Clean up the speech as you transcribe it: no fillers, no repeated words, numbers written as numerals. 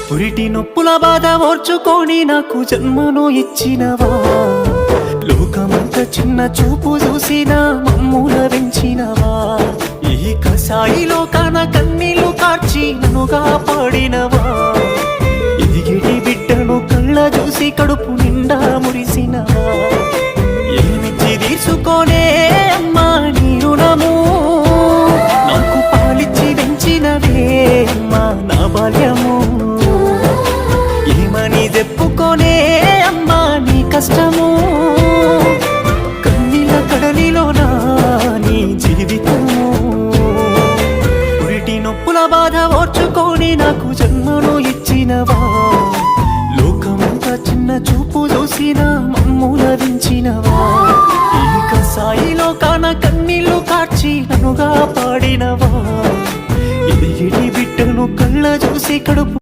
పురిటి నొప్పుల బాధ ఓర్చుకొని నాకు జన్మను ఇచ్చినవా, లోకమంత చిన్న చూపు చూసిన మమ్ముల పెంచినవా, ఈ కసాయి లోకాన కన్నీళ్లు కార్చి నన్ను కాపాడినవా, ఎదిగిటి బిడ్డను కళ్ళ చూసి కడుపు నిండా మురిసినవా, ఏమిచ్చి తీర్చుకోనే అమ్మా నీ రుణము, నాకు పాలిచ్చి పెంచినవే అమ్మా నా బాల్యము, ఏమని చెప్పుకోనే అమ్మా నీ కష్టము, కన్నీళ్ళ కడలిలోనా నీ జీవితము, పురిటి నొప్పుల బాధ ఓర్చుకొని నాకు జన్మను ఇచ్చినవా, లోకమంతా చిన్న చూపు చూసిన మమ్ముల దించినవా, ఈ కసాయిలో కాన కన్నీళ్లు కార్చి నన్నుగా పాడినవా, ఎదిగిటి బిడ్డను కళ్ళ చూసి కడుపు